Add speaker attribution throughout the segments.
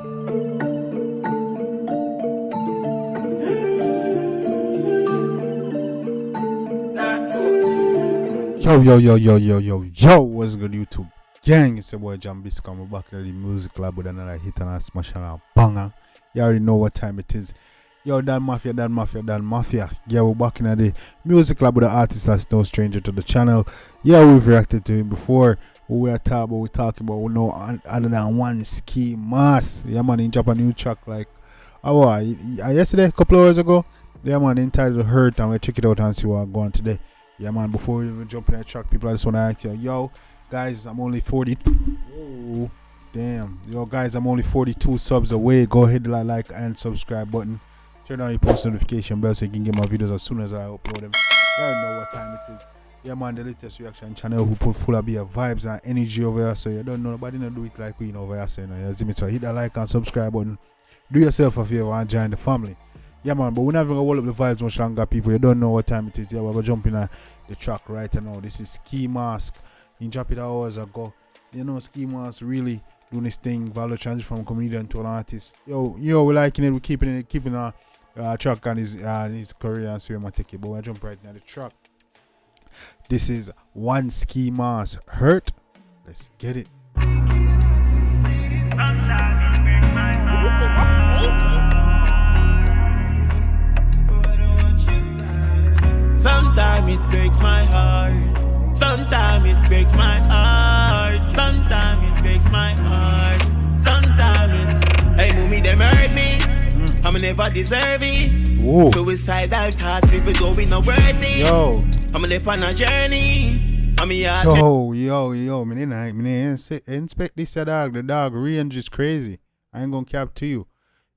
Speaker 1: Yo, what's good, YouTube gang? It's your boy Jambisco. I'm back in the music lab with another hit and a smash and a banger. You already know what time it is. Yo, Dan Mafia. Yeah, we're back in the music lab with an artist that's no stranger to the channel. Yeah, we've reacted to him before. We're talking about we know other than 1Skimask. Yeah, man, he dropped a new track like yesterday, a couple of hours ago. Yeah, man, entitled Hurt, and we'll check it out and see what's going on today. Yeah, man, before we even jump in that track, people, I just want to ask you, yo, guys, I'm only 40. Oh, damn. Yo, guys, I'm only 42 subs away. Go ahead, like and subscribe button. Turn on your post notification bell so you can get my videos as soon as I upload them. You already know what time it is. Yeah, man, the latest reaction channel who put full of beer vibes and energy over here. So you don't know, nobody don't do it like we know over here. So, so hit that like and subscribe button. Do yourself a favor and join the family. Yeah, man, but we're not even going to hold up the vibes much longer, people. You don't know what time it is. Yeah, we're going to jump in the track right now. This is 1Skimask. He dropped it hours ago. You know, 1Skimask really doing this thing. Value transition from comedian to an artist. Yo, we're liking it. We're keeping our track on his career and so we're going to take it. But we're jump right now the track. This is 1Skimask. Hurt. Let's get it.
Speaker 2: Sometimes it breaks my heart. Sometimes it breaks my heart. Sometimes it breaks my heart. Sometimes it. Hey, mommy, them hurt me. I'ma never deserve it.
Speaker 1: Whoa.
Speaker 2: Suicidal thoughts if it don't be no worthy.
Speaker 1: Yo.
Speaker 2: I'ma live on a journey. I'm here.
Speaker 1: Yo. Me inspect this dog. The dog range is crazy. I ain't gonna cap to you.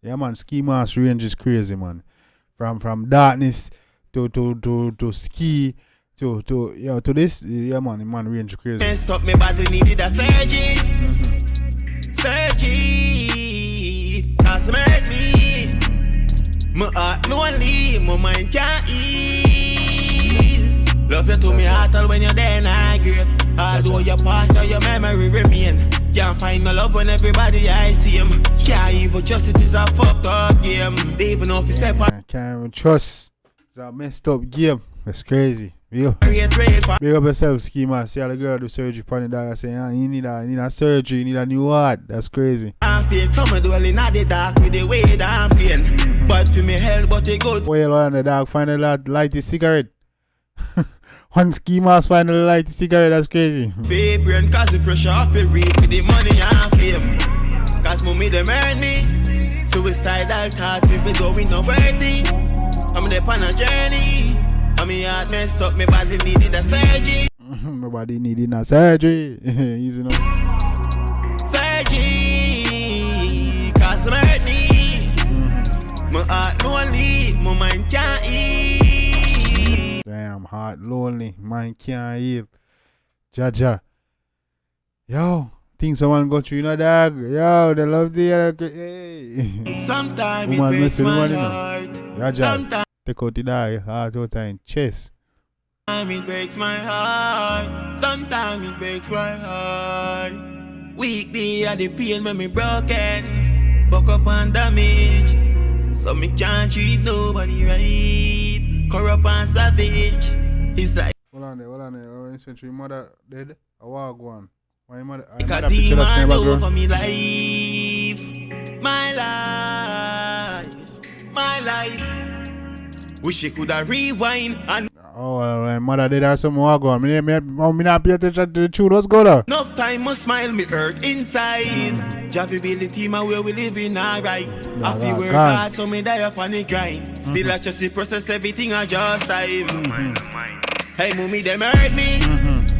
Speaker 1: Yeah, man. 1Skimask range is crazy, man. From darkness to ski to this, yeah, man, range crazy.
Speaker 2: Can't stop me, body needed a surgery. Surgery, cause them hurt me. My heart lonely, my mind can't ease. Love you to me heart all when you're there in my grave. Although your past or your memory remain. Can't find no love when everybody I see him. Can't even trust it is a fucked up game. They even know if you step on.
Speaker 1: Can't even trust. It's a messed up game. That's crazy. Big up yourself, 1Skimask. See how the girl do surgery on the dog. I say, you need a surgery, you need a new heart. That's crazy.
Speaker 2: I feel someone dwelling at the dark with the way that I'm pain. But for me hell, but it good.
Speaker 1: Well, on the dog, find a light his cigarette. 1Skimask finally light his cigarette. That's crazy.
Speaker 2: Favorite cause the pressure off it reap with the money and fame. Cause mommy them earn me. Suicidal thoughts if it don't be no worthy. I'm there on a journey. I'm heart messed up, my body needed a surgery.
Speaker 1: My body needed a surgery. Easy enough.
Speaker 2: Surgery, cause them hurt me. My heart lonely, my mind can't eat.
Speaker 1: Damn, heart lonely, mind can't eat. Jaja. Yo, think someone go through, dog. Yo, they love the hey.
Speaker 2: Sometimes it breaks my heart.
Speaker 1: Jaja. Take out the dog, heart out in chest.
Speaker 2: Sometimes it breaks my heart. Sometimes it breaks my heart. Weekly at the pain when me broken. Fuck up and damage. So me can't treat nobody right. Corrupt and savage. It's like
Speaker 1: hold on there. Century mother dead. A walk one. My mother
Speaker 2: like a demon over me life. My life. Wish you could have rewind and
Speaker 1: my mother did have some walk on. Me not pay attention to the truth. What's going on?
Speaker 2: Enough time must smile me hurt inside. Jaffability my way we living alright. I feel work hard so me die up on the grind. Still I just the process everything I just time. Hey mommy them hurt me.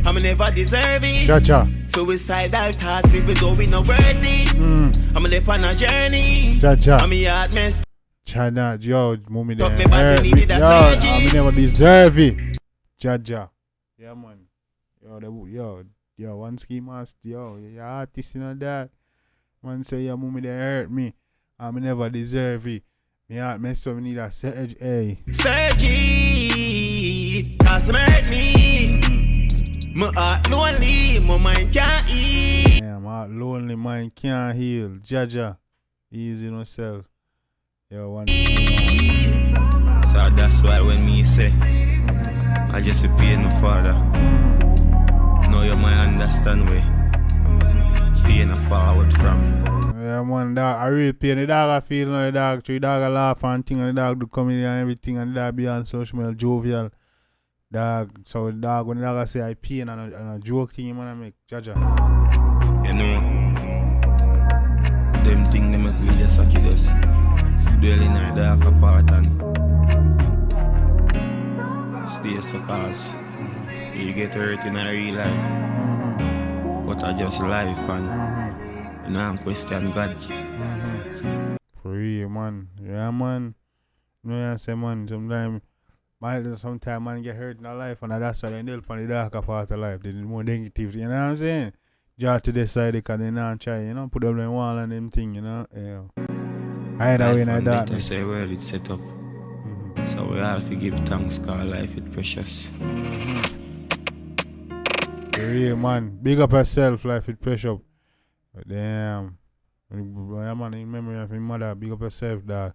Speaker 2: I'ma never deserve it.
Speaker 1: Gotcha.
Speaker 2: Suicidal thoughts if it don't be no worthy. I'ma live on a journey.
Speaker 1: Gotcha.
Speaker 2: I'm heart mess.
Speaker 1: China, yo, mommy there. I never deserve it. Jaja. Yeah, man. Yo, 1Skimask, yo, your artist, that. Man say, your mommy there hurt me. I never deserve it. Me heart mess up, need a surgery. Hey.
Speaker 2: Surgery, cause them hurt me. My heart lonely, my mind can't heal.
Speaker 1: Yeah, my heart lonely, mind can't heal. Jaja. Easy yourself. Yo, one.
Speaker 2: So that's why when me say, I just pay my father. Now you might understand where paying forward from.
Speaker 1: Yeah, man, dog, I really pain the dog. I feel no the dog, the dog a laugh and thing, and the dog do comedy and everything, and the dog be on social media jovial. Dog, so the dog, when the dog say I pain and a joke thing, man, I make jaja.
Speaker 2: You know, them thing they make we just suck it us. Dwell in a dark apart and stay so cause you get hurt in a real life. But I just life and you know, question God.
Speaker 1: Free, man. Yeah, man. You know what I say, man? Sometimes man get hurt in their life, and that's why they help on the darker part of life. They need more negativity, you know what I'm saying? Just to decide they can not try, you know, put up the wall and them thing, you know. Yeah. Either way, in the darkness.
Speaker 2: Say, well, it's set up. So we all forgive thanks, cause life is precious.
Speaker 1: Real, man. Big up yourself, life is precious. But damn. Yeah, man, in memory of your mother, big up yourself, dog.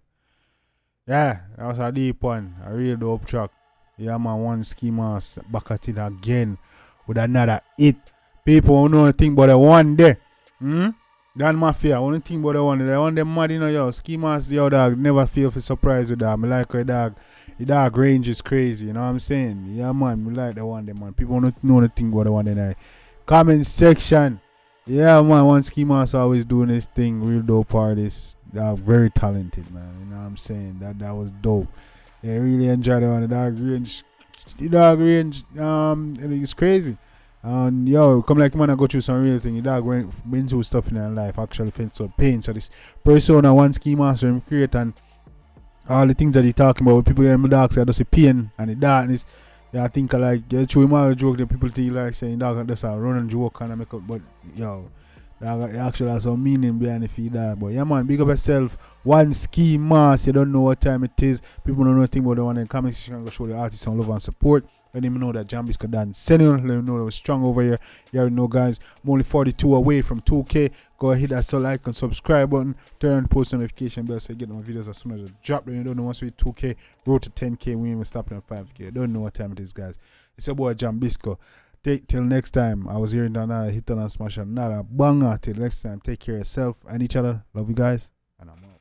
Speaker 1: Yeah, that was a deep one. A real dope track. Yeah, man, 1Skimask back at it again with another hit. People who know anything but the one day. Dan Mafia, only thing about the one day. The one them mad, you know, yo. Skimask, yo, dog, never feel for surprise with that. Me like her dog. The dog range is crazy, you know what I'm saying? Yeah, man, me like the one day, man. People don't know anything about the one day. Comment section. Yeah, man, 1Skimask always doing this thing. Real dope artist. They're very talented, man. You know what I'm saying? That was dope. They really enjoyed the one. The dog range, it's crazy. And yo, come like man, I go through some real thing. The dog went through stuff in their life, actually felt some pain. So this persona 1Skimask him create and all the things that he talking about. When people hear him dog say just a pain and the darkness. Yeah, I think like they throw him all the joke. Then people think like saying dog just a run and joke and make up, but yo. That actually has some meaning behind the feed that. But yeah, man, big up yourself. 1Skimask. You don't know what time it is. People don't know anything about the one in the comment section. Go show the artists some love and support. Let them know that Jambisco done send you. Let them know that we're strong over here. You already know, guys. I'm only 42 away from 2K. Go ahead, hit that like and subscribe button. Turn on the post notification bell so you get my videos as soon as they drop. Then you don't know once we 2K, road to 10K. We ain't even stopping at 5K. You don't know what time it is, guys. It's your boy Jambisco. Till next time, I was hearing another hit and smash another banger. Till next time, take care of yourself and each other. Love you guys, and I'm out.